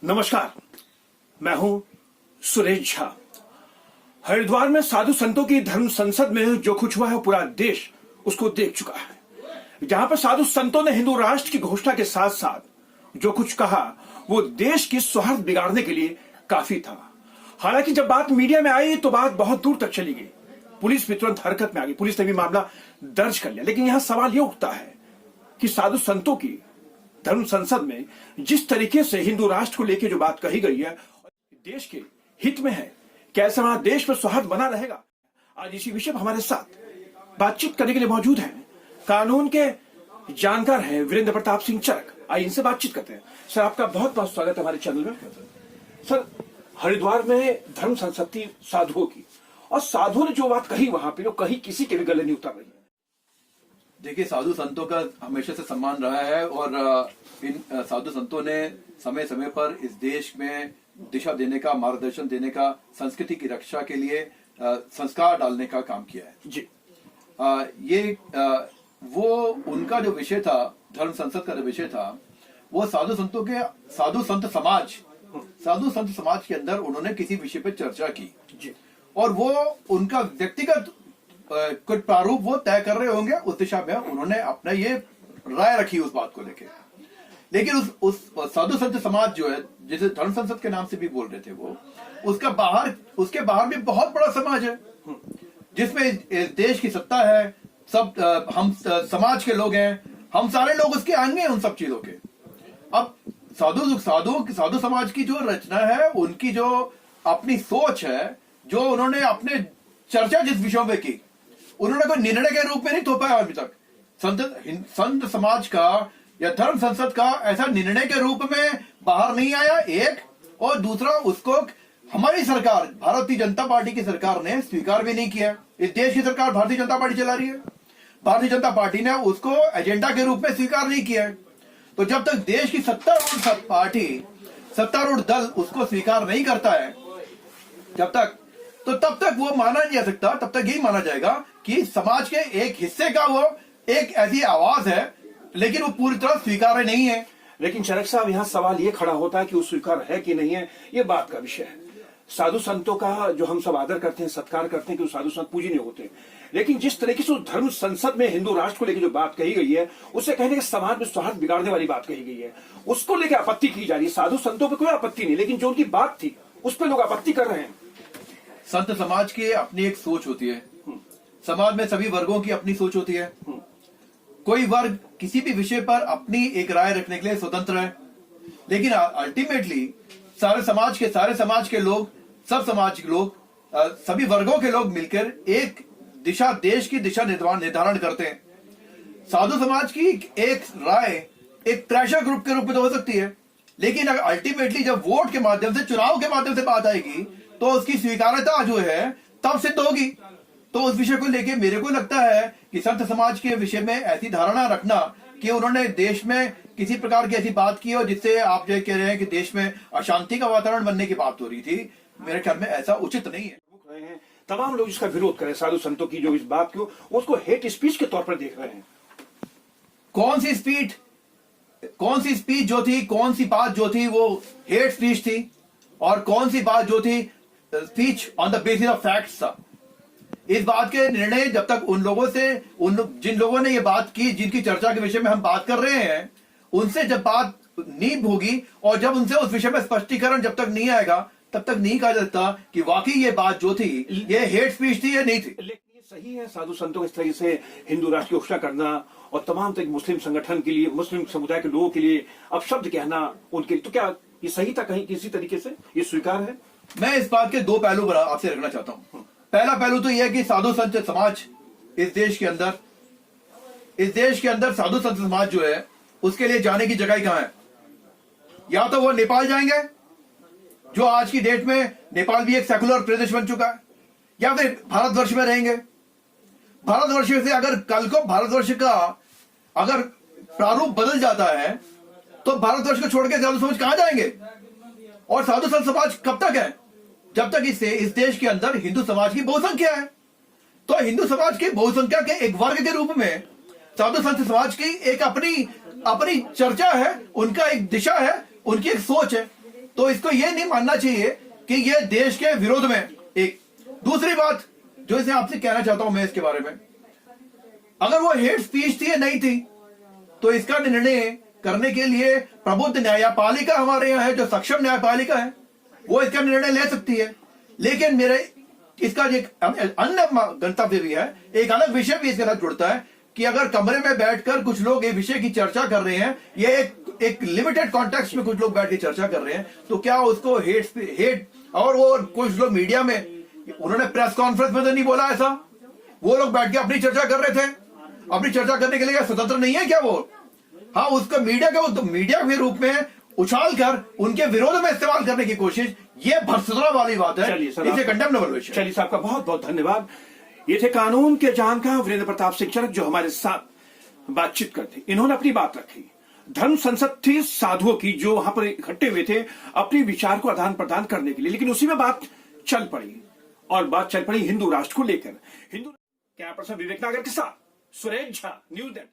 नमस्कार, मैं हूं सुरेश झा। हरिद्वार में साधु संतों की धर्म संसद में जो कुछ हुआ है पूरा देश उसको देख चुका है। जहां पर साधु संतों ने हिंदू राष्ट्र की घोषणा के साथ साथ जो कुछ कहा वो देश की सौहार्द बिगाड़ने के लिए काफी था। हालांकि जब बात मीडिया में आई तो बात बहुत दूर तक चली गई। पुलिस भी तुरंत हरकत में आ गई, पुलिस ने भी मामला दर्ज कर लिया। लेकिन यहां सवाल यह उठता है कि साधु संतों की धर्म संसद में जिस तरीके से हिंदू राष्ट्र को लेकर जो बात कही गई है देश के हित में है, कैसे हमारा देश में सौहार्द बना रहेगा। आज इसी विषय पर हमारे साथ बातचीत करने के लिए मौजूद हैं कानून के जानकार हैं वीरेंद्र प्रताप सिंह चरक। आइए इनसे बातचीत करते हैं। सर, आपका बहुत बहुत स्वागत है हमारे चैनल में। सर, हरिद्वार में धर्म संसद थी साधुओं की, और साधुओं ने जो बात कही वहां पे, जो कही किसी के भी गले नहीं उतर रही है। देखिए, साधु संतों का हमेशा से सम्मान रहा है और इन साधु संतों ने समय समय पर इस देश में दिशा देने का, मार्गदर्शन देने का, संस्कृति की रक्षा के लिए संस्कार डालने का काम किया है जी। वो उनका जो विषय था, धर्म संसद का जो विषय था, वो साधु संत समाज के अंदर उन्होंने किसी विषय पर चर्चा की जी। और वो उनका व्यक्तिगत कुछ प्रारूप वो तय कर रहे होंगे, उस दिशा में उन्होंने अपना ये राय रखी उस बात को लेकर। लेकिन उस साधु संत समाज जो है, जिसे धर्म संसद के नाम से भी बोल रहे थे, वो उसके बाहर भी बहुत बड़ा समाज है जिसमें इस देश की सत्ता है, सब हम समाज के लोग हैं, हम सारे लोग उसके अंग हैं उन सब चीजों के। अब साधु समाज की जो रचना है, उनकी जो अपनी सोच है, जो उन्होंने अपने चर्चा जिस विषयों में की, उन्होंने कोई निर्णय के रूप में नहीं थोपा है अभी तक। संत समाज का या धर्म संसद का ऐसा निर्णय के रूप में बाहर नहीं आया, एक। और दूसरा, उसको हमारी सरकार, भारतीय जनता पार्टी की सरकार ने स्वीकार भी नहीं किया। इस देश की सरकार भारतीय जनता पार्टी चला रही है, भारतीय जनता पार्टी ने उसको एजेंडा के रूप में स्वीकार नहीं किया है। तो जब तक देश की सत्तारूढ़ दल उसको स्वीकार नहीं करता है, तब तक वो माना नहीं जा सकता। तब तक यही माना जाएगा कि समाज के एक हिस्से का वो एक ऐसी आवाज है, लेकिन वो पूरी तरह स्वीकार्य नहीं है। लेकिन चरक साहब, यहाँ सवाल ये खड़ा होता है कि वो स्वीकार है कि नहीं है, ये बात का विषय है। साधु संतों का जो हम सब आदर करते हैं, सत्कार करते हैं कि वो साधु संत पूजनीय होते हैं, लेकिन जिस तरीके से उस धर्म संसद में हिंदू राष्ट्र को लेकर जो बात कही गई है, उससे कहने के समाज में सौहार्द बिगाड़ने वाली बात कही गई है, उसको लेकर आपत्ति की जा रही है। साधु संतों पर कोई आपत्ति नहीं, लेकिन जो उनकी बात थी उस पर लोग आपत्ति कर रहे हैं। संत समाज की अपनी एक सोच होती है, समाज में सभी वर्गों की अपनी सोच होती है। कोई वर्ग किसी भी विषय पर अपनी एक राय रखने के लिए स्वतंत्र है, लेकिन अल्टीमेटली सारे समाज के लोग, सब समाज के लोग, सभी वर्गों के लोग मिलकर एक दिशा, देश की दिशा निर्धारण करते हैं। साधु समाज की एक राय एक प्रेशर ग्रुप के रूप में तो हो सकती है, लेकिन अगर अल्टीमेटली जब वोट के माध्यम से, चुनाव के माध्यम से बात आएगी, तो उसकी स्वीकार्यता जो है तब सिद्ध होगी। तो उस विषय को लेके मेरे को लगता है कि संत समाज के विषय में ऐसी धारणा रखना कि उन्होंने देश में किसी प्रकार की ऐसी बात की हो जिससे आप जो कह रहे हैं कि देश में अशांति का वातावरण बनने की बात हो रही थी, मेरे ख्याल में ऐसा उचित नहीं है। तमाम लोग इसका विरोध करें, साधु संतों की जो इस बात को, उसको हेट स्पीच के तौर पर देख रहे हैं। कौन सी स्पीच जो थी, कौन सी बात जो थी वो हेट स्पीच थी, और कौन सी बात जो थी speech on the basis of facts था। इस बात के निर्णय जब तक जिन लोगों ने ये बात की, जिनकी चर्चा के विषय में हम बात कर रहे हैं, उनसे जब बात नहीं होगी और जब उनसे उस विषय में स्पष्टीकरण जब तक नहीं आएगा, तब तक नहीं कहा जा सकता कि वाकई ये बात जो थी ये हेट स्पीच थी या नहीं थी। लेकिन ये सही है साधु संतों इस तरीके से हिंदू राष्ट्र की घोषणा करना और तमाम तरह मुस्लिम संगठन के लिए, मुस्लिम समुदाय के लोगों के लिए अपशब्द कहना उनके लिए, तो क्या ये सही था कहीं किसी तरीके से, ये स्वीकार है? मैं इस बात के दो पहलू आपसे रखना चाहता हूं। पहला पहलू तो यह है कि साधु संत समाज इस देश के अंदर साधु संत समाज जो है, उसके लिए जाने की जगह कहां है? या तो वो नेपाल जाएंगे, जो आज की डेट में नेपाल भी एक सेकुलर प्रदेश बन चुका है, या फिर भारतवर्ष में रहेंगे। भारतवर्ष से अगर कल को भारतवर्ष का अगर प्रारूप बदल जाता है, तो भारतवर्ष को छोड़ के साधु समाज कहां जाएंगे? और साधु संत समाज कब तक है? जब तक इस देश के अंदर हिंदू समाज की बहुसंख्या है। तो हिंदू समाज की बहुसंख्या के एक वर्ग के रूप में साधु संत समाज की एक अपनी चर्चा है, उनका एक दिशा है, उनकी एक सोच है। तो इसको ये नहीं मानना चाहिए कि ये देश के विरोध में। एक दूसरी बात जो इसे आपसे कहना चाहता हूं मैं इसके बारे में, अगर वो हेट स्पीच थी या नहीं थी, तो इसका निर्णय करने के लिए प्रबुद्ध न्यायपालिका हमारे यहाँ है, जो सक्षम न्यायपालिका है, वो इसका निर्णय ले सकती है। लेकिन मेरे इसका एक अन्य गंतव्य भी है, एक अलग विषय भी इसके साथ जुड़ता है कि अगर कमरे में बैठकर कुछ लोग ये विषय की चर्चा कर रहे हैं, ये एक लिमिटेड कॉन्टेक्स्ट में कुछ लोग बैठ के चर्चा कर रहे हैं, तो क्या उसको हेट और वो कुछ लोग मीडिया में, उन्होंने प्रेस कॉन्फ्रेंस में तो नहीं बोला ऐसा, वो लोग बैठ के अपनी चर्चा कर रहे थे, अपनी चर्चा करने के लिए क्या स्वतंत्र नहीं है क्या वो? हाँ, उसको मीडिया के रूप में उछाल कर उनके विरोध में इस्तेमाल करने की कोशिश, ये भ्रष्टाचार वाली बात है, इसे कंडेमनेबल विषय। चलिए साहब का बहुत बहुत धन्यवाद। ये थे कानून के जानकार वीरेंद्र प्रताप सिंह चरक, जो हमारे साथ बातचीत करते। इन्होंने अपनी बात रखी। धर्म संसद थी साधुओं की, जो वहां पर इकट्ठे हुए थे अपने विचार को आदान प्रदान करने के लिए, लेकिन उसी में बात चल पड़ी, और बात चल पड़ी हिंदू राष्ट्र को लेकर। हिंदू कैमरा पर्सन विवेक नागर के साथ सुरेश झा, न्यूज़ डेस्क।